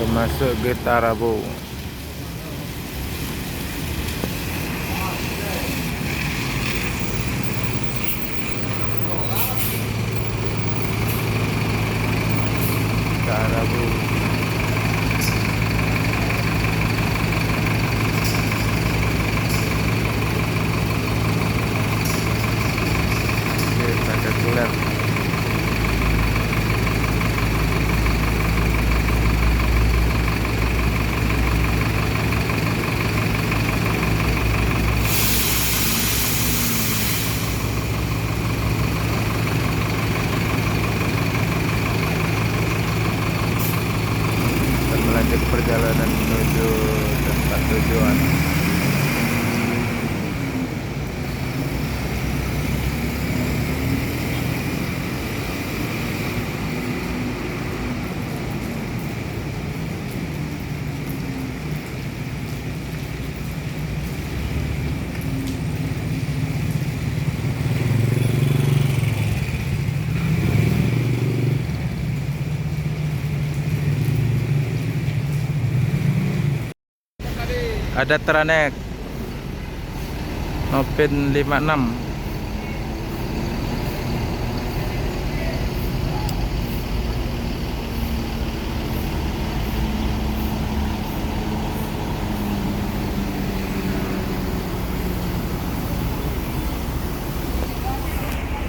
Masuk Getarabu. Getarabu. Spektakuler. Dan melanjut perjalanan menuju tempat tujuan. Ada Tranek Nopin 56.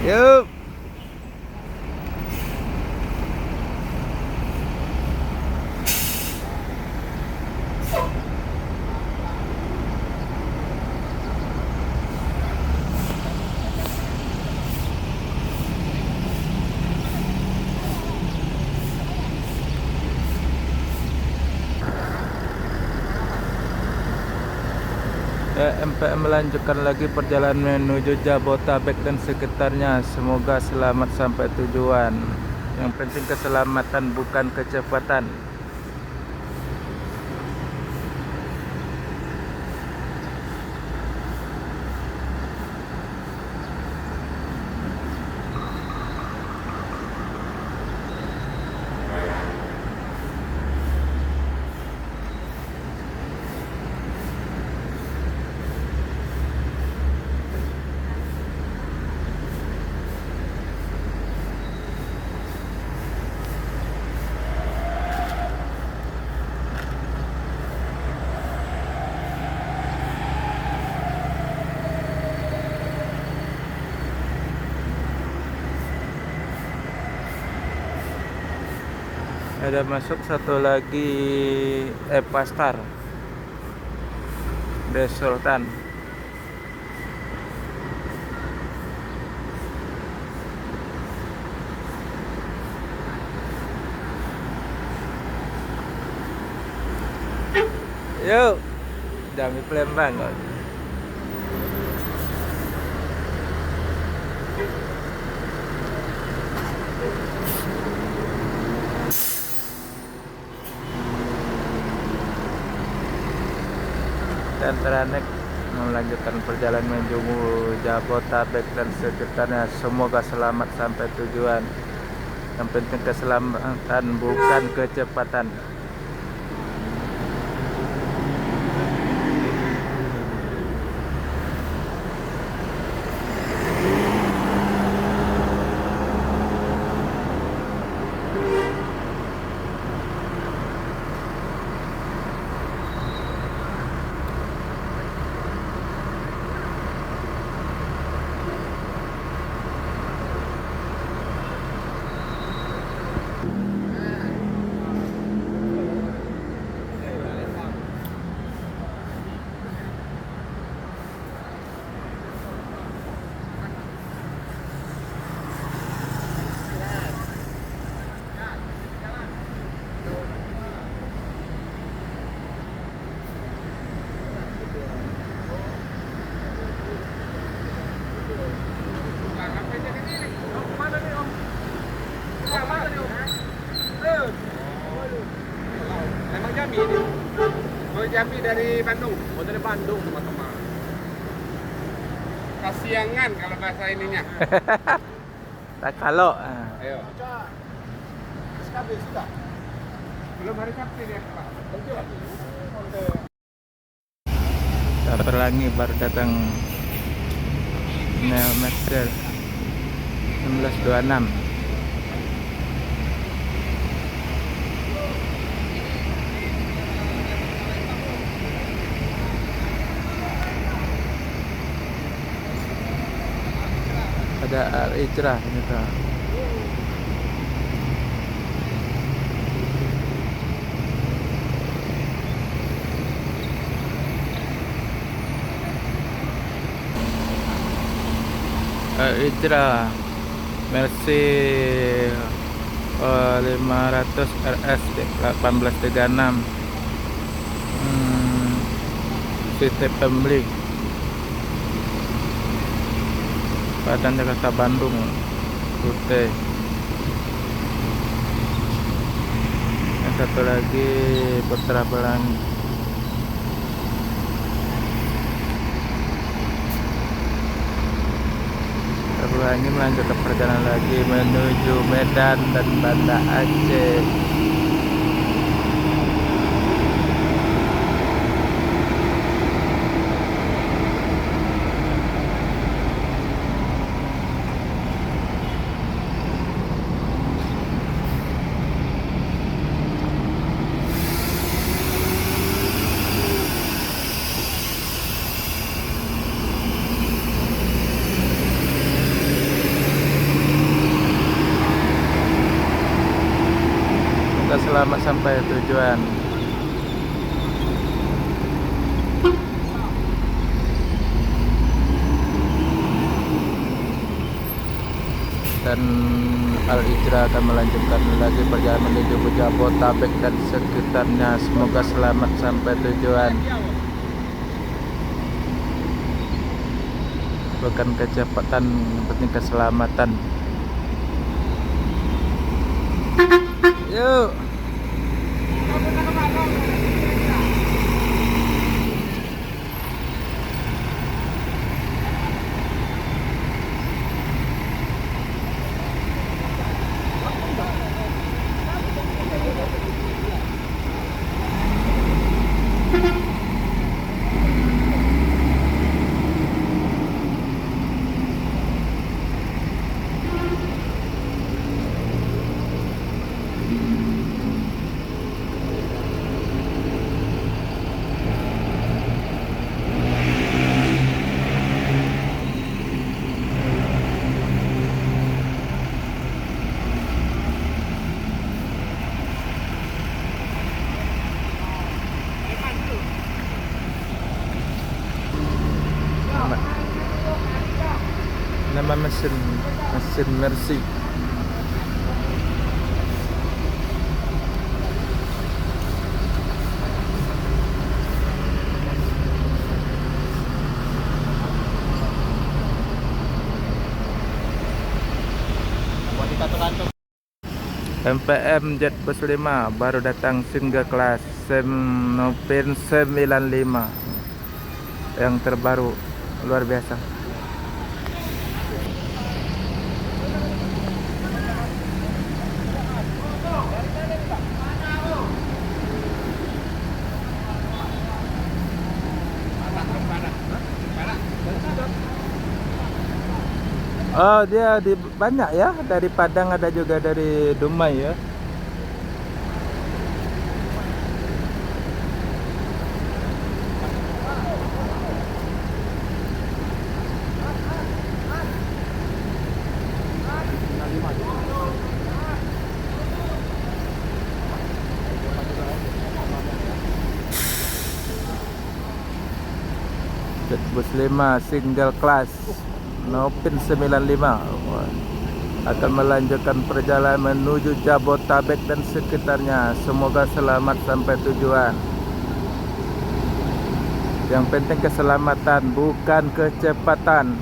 Yuk. MPM melanjutkan lagi perjalanan menuju Jabotabek dan sekitarnya. Semoga selamat sampai tujuan. Yang penting keselamatan, bukan kecepatan. Ada masuk satu lagi Pastar The Sultan. Yuk, Dami Palembang. Dan Tranek melanjutkan perjalanan menuju Jabotabek dan sekitarnya. Semoga selamat sampai tujuan. Yang penting keselamatan, bukan kecepatan. Jambi dari Bandung. Oh, dari Bandung, teman-teman. Kasiangan kalau bahasa ininya. Tak kalau. Ayo. SKB sudah. Belum hari Sabtu dia, Pak. Betul. Pelangi baru datang Neo Maxel 1626. Ada Al-Ijrah ini tuh. Al-Ijrah Mercy 500 RS 1836 City Family Padang Jakarta Bandung Rute. Yang satu lagi Putra Pelangi. Pelangi melanjutkan perjalanan lagi menuju Medan dan Banda Aceh. Selamat sampai tujuan. Dan Al-Ijrah akan melanjutkan lagi perjalanan menuju Jabodetabek dan sekitarnya. Semoga selamat sampai tujuan. Bukan kecepatan, yang penting keselamatan. Yuk. Nama mesin Mercy. MPM Jet Bus 5 baru datang single kelas Nopin 95 yang terbaru, luar biasa. Oh, dia banyak ya, dari Padang ada juga dari Dumai ya. Jet Bus 5 single class Nopin 95 akan melanjutkan perjalanan menuju Jabodetabek dan sekitarnya. Semoga selamat sampai tujuan. Yang penting keselamatan, bukan kecepatan.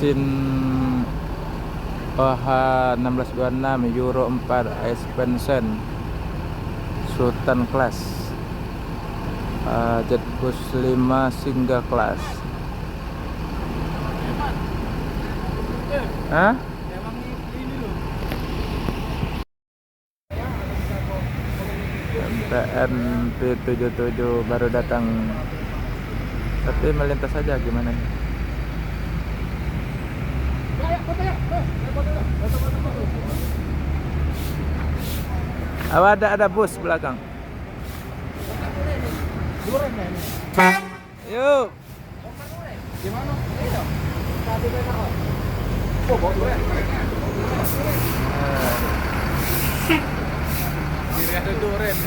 mesin OH 1626 Euro 4 expansion Sultan class, Jetbus 5 single class. Hah? MPM P77 baru datang, tapi melintas saja gimana nih? Ada bus belakang. Yuk. Gimana? Diri ada duren.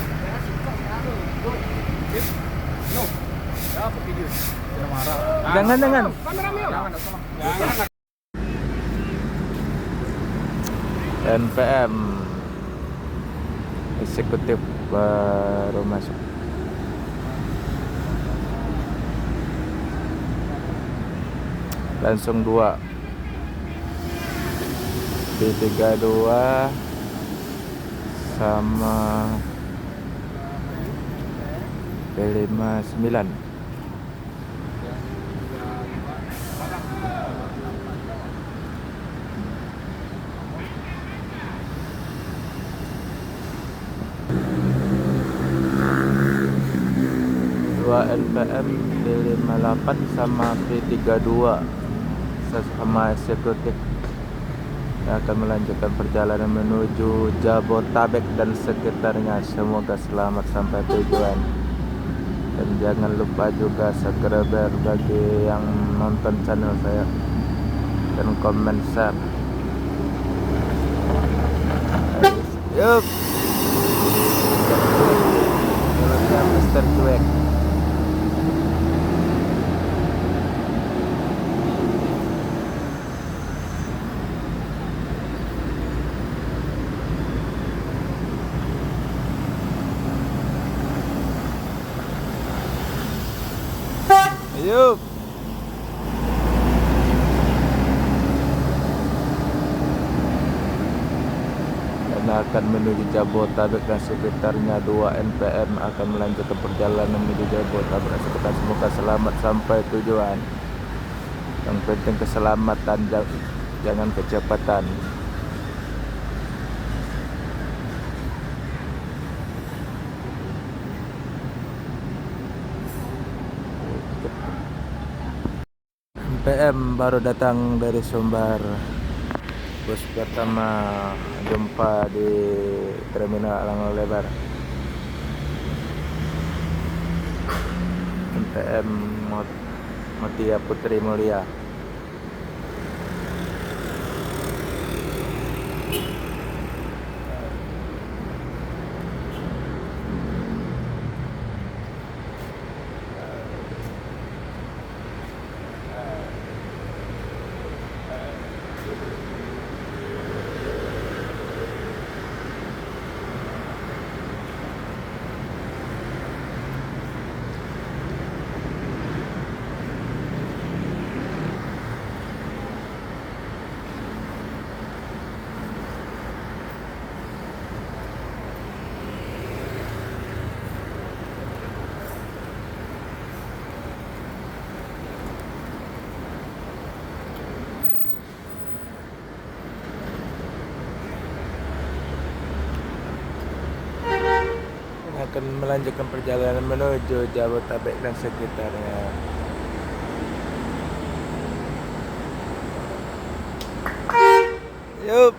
No. Ya, video. Jangan marah. Jangan. Jangan. NPM eksekutif baru masuk. Langsung 2 B32 sama P59. NPM P58 sama P32 sesama eksekutif yang akan melanjutkan perjalanan menuju Jabotabek dan sekitarnya. Semoga selamat sampai tujuan, dan jangan lupa juga subscribe bagi yang nonton channel saya dan komen share. Yup, Mr. Cuek. Yuk. Karena akan menuju Jabotabek dan sekitarnya. 2 NPM akan melanjutkan perjalanan menuju Jabotabek dan sekitar. Semoga selamat sampai tujuan. Yang penting keselamatan, jangan kecepatan. PM baru datang dari Sumbar. Bus pertama jumpa di Terminal Alang Lebar. PM Mutia Putri Mulia. Akan melanjutkan perjalanan menuju Jabotabek dan sekitarnya. Yup.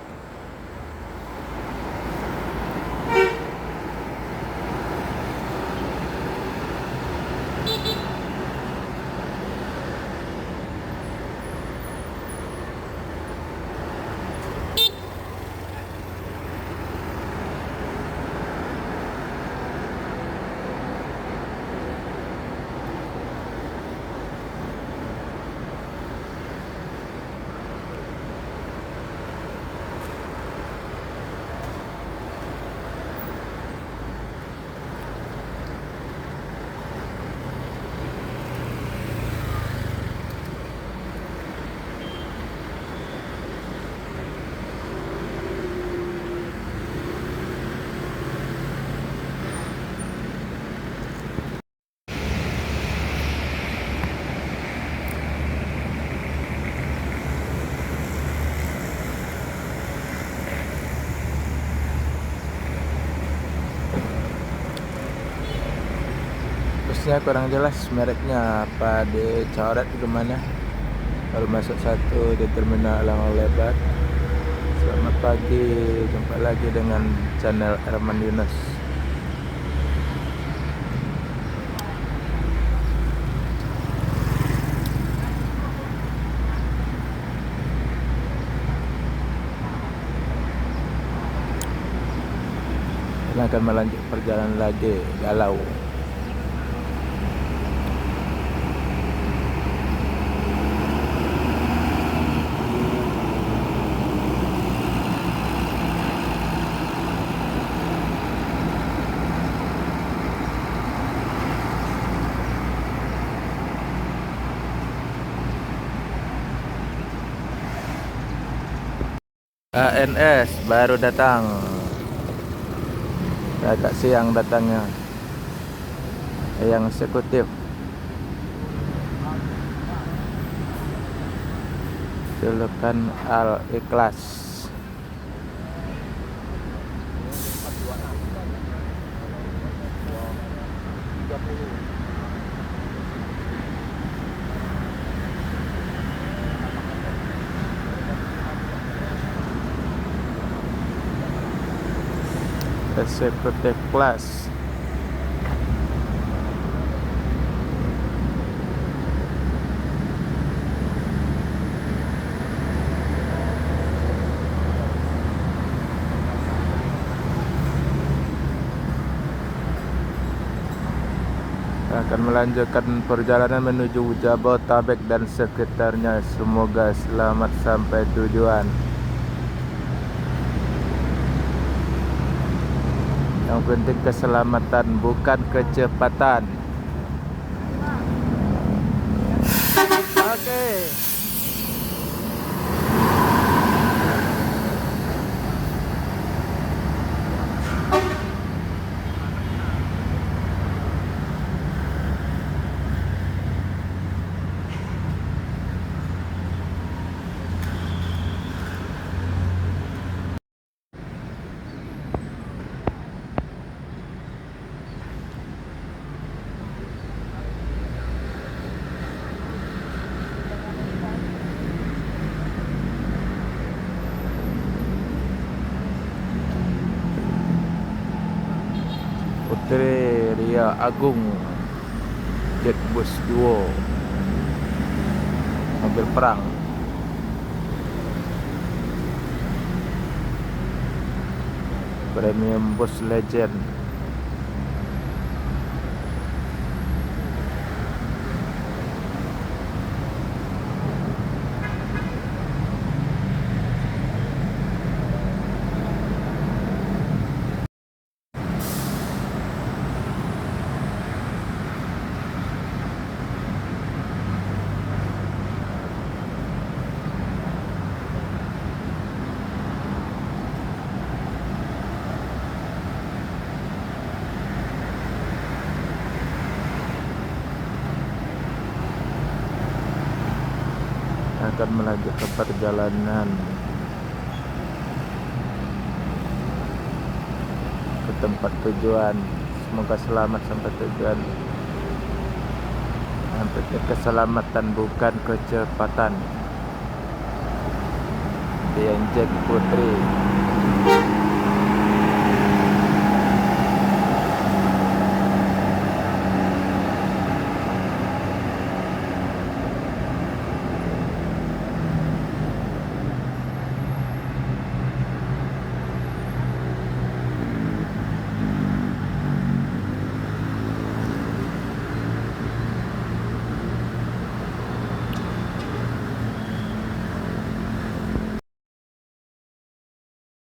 jenisnya kurang jelas, mereknya apa, dicoret gimana. Baru masuk satu di terminal Lango Lebar. Selamat pagi, jumpa lagi dengan channel Herman Yunus. Kita akan melanjut perjalanan lagi galau. ANS baru datang, agak siang datangnya. Yang eksekutif julukan Al Ikhlas. Eksekutif kelas. Akan melanjutkan perjalanan menuju Jabotabek dan sekitarnya. Semoga selamat sampai tujuan. Yang penting keselamatan, bukan kecepatan. Oke. Putri Ria Agung Jetbus Duo, mobil perang. Premium Bus Legend. Akan melanjutkan perjalanan ke tempat tujuan. Semoga selamat sampai tujuan. Yang penting keselamatan, bukan kecepatan. Dian Jack Putri.